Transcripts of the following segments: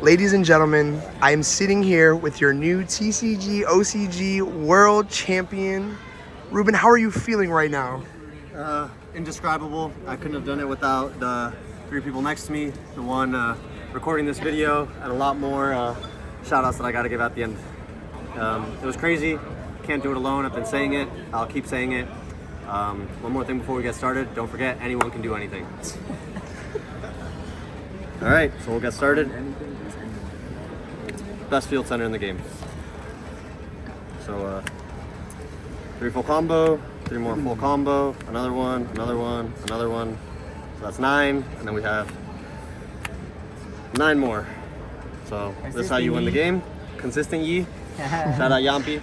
Ladies and gentlemen, I am sitting here with your new TCG OCG World Champion. Ruben, how are you feeling right now? Indescribable. I couldn't have done it without the three people next to me, the one recording this video, and a lot more shout outs that I got to give at the end. It was crazy. Can't do it alone. I've been saying it. I'll keep saying it. One more thing before we get started. Don't forget, anyone can do anything. All right, so we'll get started. Best field center in the game. So 3 full combo, 3 more full combo, another one, another one, another one. So that's 9, and then we have 9 more. So this is how you win the game. Consistent Yi. Shout out Yampi.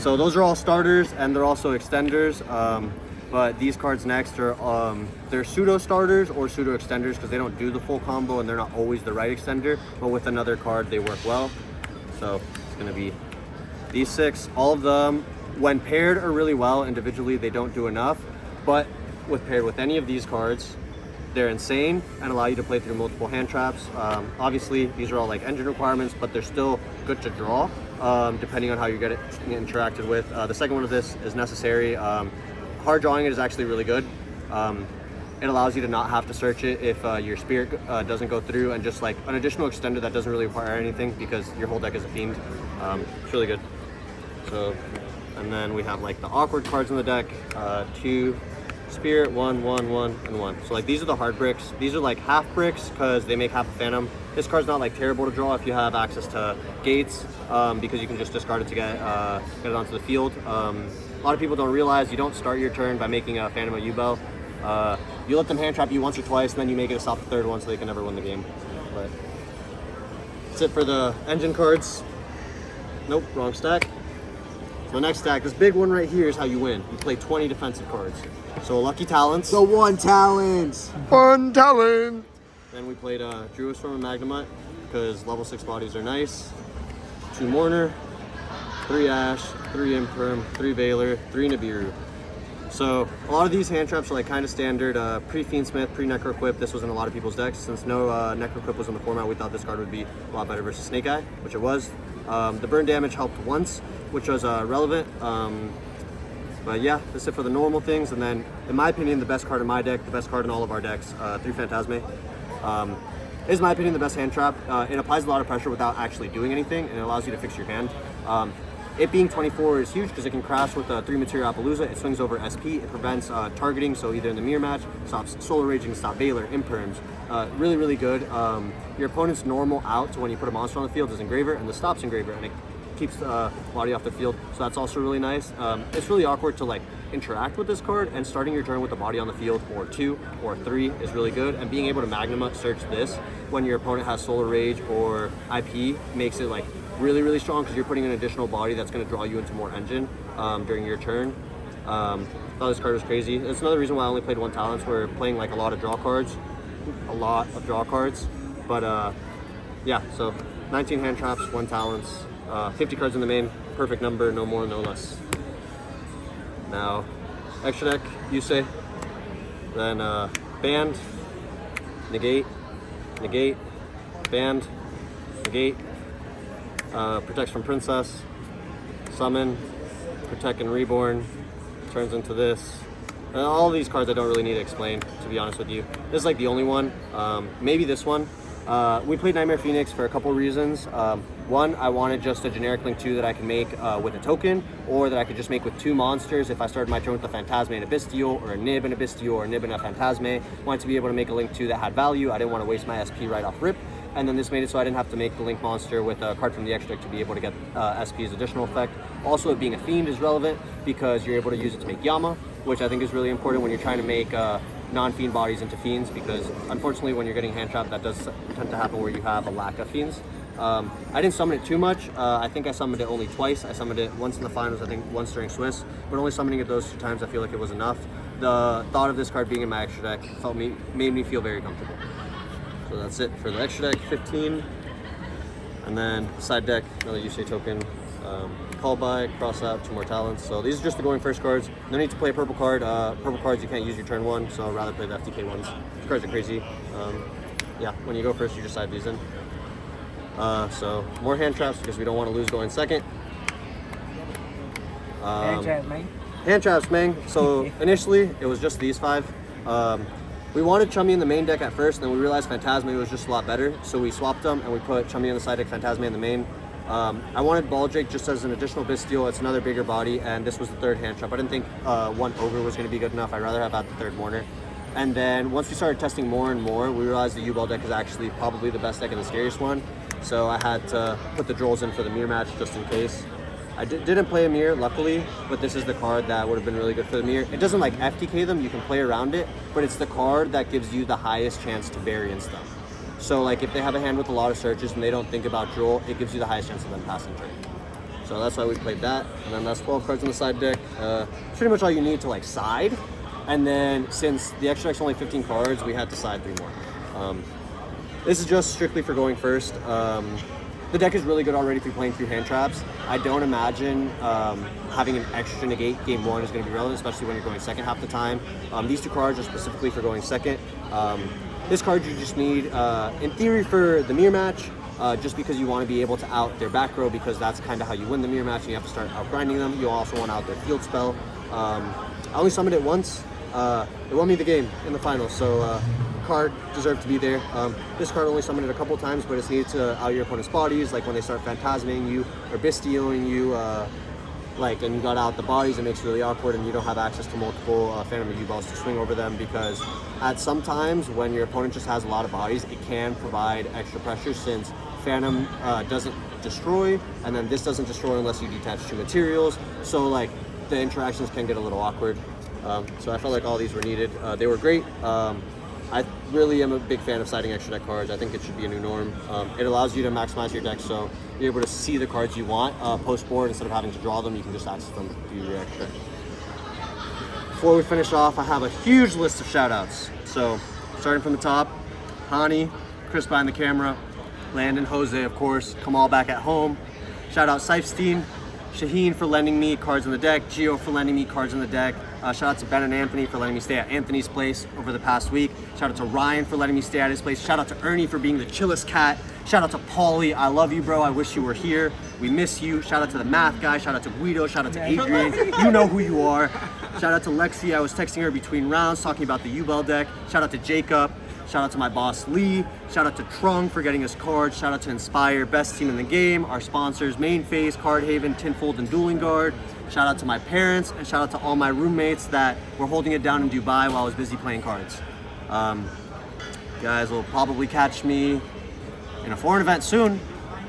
So those are all starters, and they're also extenders. But these cards next are they're pseudo starters or pseudo extenders because they don't do the full combo and they're not always the right extender. But with another card, they work well. So it's gonna be these 6. All of them, when paired, are really well. Individually, they don't do enough. But paired with any of these cards, they're insane and allow you to play through multiple hand traps. Obviously, these are all like engine requirements, but they're still good to draw depending on how you get it interacted with. The second one of this is necessary. Hard drawing it is actually really good. It allows you to not have to search it if your spirit doesn't go through, and just like an additional extender that doesn't really require anything because your whole deck is a fiend. It's really good. So, and then we have like the awkward cards in the deck. 2 spirit, 1, 1, 1, and 1. So like these are the hard bricks. These are like half bricks because they make half a phantom. This card's not like terrible to draw if you have access to gates because you can just discard it to get it onto the field. A lot of people don't realize you don't start your turn by making a Phantom of Yubel. You let them hand trap you once or twice, and then you make it a stop the third one so they can never win the game. But that's it for the engine cards. Nope, wrong stack. So the next stack, this big one right here, is how you win. You play 20 defensive cards. So Lucky Talents. So 1 talent. 1 talent. Then we played Druid Storm and Magnemite because level 6 bodies are nice. 2 Mourner, 3 Ash, 3 Imperm, 3 Veiler, 3 Nibiru. So a lot of these hand traps are like kind of standard. Pre-Fiendsmith, pre-Necroquip, this was in a lot of people's decks. Since no Necroquip was in the format, we thought this card would be a lot better versus Snake Eye, which it was. The burn damage helped once, which was relevant. But yeah, this is it for the normal things. And then, in my opinion, the best card in my deck, the best card in all of our decks, 3 Phantasme. Is, in my opinion, the best hand trap. It applies a lot of pressure without actually doing anything, and it allows you to fix your hand. It being 24 is huge because it can crash with 3 Material Appaloosa. It swings over SP. It prevents targeting, so either in the mirror match, stops Solar Raging, stop Veiler, Imperms. Really, really good. Your opponent's normal out to when you put a monster on the field is Engraver, and the stop's Engraver, and it keeps the body off the field, so that's also really nice. It's really awkward to like interact with this card, and starting your turn with the body on the field or 2 or 3 is really good, and being able to Magnema search this when your opponent has Solar Rage or IP makes it like really, really strong because you're putting an additional body that's going to draw you into more engine during your turn. Thought this card was crazy. It's another reason why I only played 1 talents. We're playing like a lot of draw cards, but yeah, so 19 hand traps, 1 talents, 50 cards in the main, perfect number, no more, no less. Now, extra deck, Yusei, then band, negate, negate, band, negate, protects from Princess, summon, protect and reborn, turns into this. And all of these cards I don't really need to explain, to be honest with you. This is like the only one, maybe this one. We played Nightmare Phoenix for a couple reasons. One, I wanted just a generic Link 2 that I can make with a token, or that I could just make with 2 monsters if I started my turn with a Phantasme and a Bestial, or a Nib and a Bestial, or a Nib and a Phantasme. Wanted to be able to make a Link 2 that had value. I didn't want to waste my SP right off rip. And then this made it so I didn't have to make the Link monster with a card from the extra deck to be able to get SP's additional effect. Also, it being a Fiend is relevant because you're able to use it to make Yama, which I think is really important when you're trying to make non-Fiend bodies into Fiends, because unfortunately when you're getting hand trapped, that does tend to happen where you have a lack of Fiends. I didn't summon it too much. I think I summoned it only twice. I summoned it once in the finals, I think once during Swiss, but only summoning it those 2 times, I feel like it was enough. The thought of this card being in my extra deck made me feel very comfortable. So that's it for the extra deck, 15. And then side deck, another Yusei token, call by, cross out, 2 more talents. So these are just the going first cards. No need to play a purple card. Purple cards you can't use your turn 1, so I'd rather play the FTK ones. These cards are crazy. yeah, when you go first, you just side these in. So more hand traps because we don't want to lose going second. Hand traps, man. Hand traps, man. So initially, it was just these 5. We wanted Chummy in the main deck at first, and then we realized Phantasme was just a lot better. So we swapped them, and we put Chummy on the side deck, Phantasme in the main. I wanted Baldric just as an additional Bisteel. It's another bigger body, and this was the 3rd hand trap. I didn't think 1 Ogre was going to be good enough. I'd rather have out the 3rd Mourner. And then once we started testing more and more, we realized the Yubel deck is actually probably the best deck and the scariest one. So I had to put the Drolls in for the mirror match just in case. I didn't play a mirror, luckily, but this is the card that would have been really good for the mirror. It doesn't like FTK them, you can play around it, but it's the card that gives you the highest chance to variance them. So like if they have a hand with a lot of searches and they don't think about Droll, it gives you the highest chance of them passing turn. So that's why we played that. And then that's 12 cards on the side deck. Pretty much all you need to like side. And then since the extra deck's only 15 cards, we had to side 3 more. This is just strictly for going first. The deck is really good already if you're playing through hand traps. I don't imagine having an extra negate game 1 is going to be relevant, especially when you're going second half the time. These 2 cards are specifically for going second. This card you just need, in theory, for the mirror match, just because you want to be able to out their back row, because that's kind of how you win the mirror match, and you have to start out grinding them. You also want to out their field spell. I only summoned it once. It won me the game in the finals, so card deserved to be there. This card only summoned it a couple times, but it's needed to out your opponent's bodies, like when they start Phantasming you or Bistieling you, and you got out the bodies, it makes it really awkward, and you don't have access to multiple Phantom or Yubels to swing over them, because at some times when your opponent just has a lot of bodies, it can provide extra pressure, since Phantom doesn't destroy, and then this doesn't destroy unless you detach 2 materials, so like the interactions can get a little awkward. So I felt like all these were needed. They were great. I really am a big fan of siding extra deck cards. I think it should be a new norm. It allows you to maximize your deck, so you're able to see the cards you want post-board. Instead of having to draw them, you can just access them through your extra deck. Before we finish off, I have a huge list of shout-outs. So starting from the top, Hani, Chris behind the camera, Landon, Jose, of course, Kamal back at home. Shout out Seifstein, Shaheen for lending me cards on the deck, Gio for lending me cards on the deck. Shout out to Ben and Anthony for letting me stay at Anthony's place over the past week. Shout out to Ryan for letting me stay at his place. Shout out to Ernie for being the chillest cat. Shout out to Paulie. I love you, bro. I wish you were here. We miss you. Shout out to the math guy. Shout out to Guido. Shout out to Adrian. You know who you are. Shout out to Lexi. I was texting her between rounds talking about the Yubel deck. Shout out to Jacob. Shout out to my boss Lee. Shout out to Trung for getting us cards. Shout out to Inspire, best team in the game. Our sponsors, Main Phase, Card Haven, Tinfold, and Dueling Guard. Shout out to my parents, and shout out to all my roommates that were holding it down in Dubai while I was busy playing cards. Guys will probably catch me in a foreign event soon,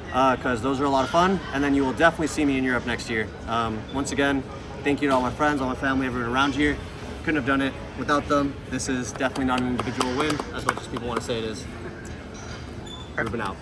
because those are a lot of fun, and then you will definitely see me in Europe next year. Once again, thank you to all my friends, all my family, everyone around here. Couldn't have done it without them. This is definitely not an individual win, as much as people want to say it is. Ruben out.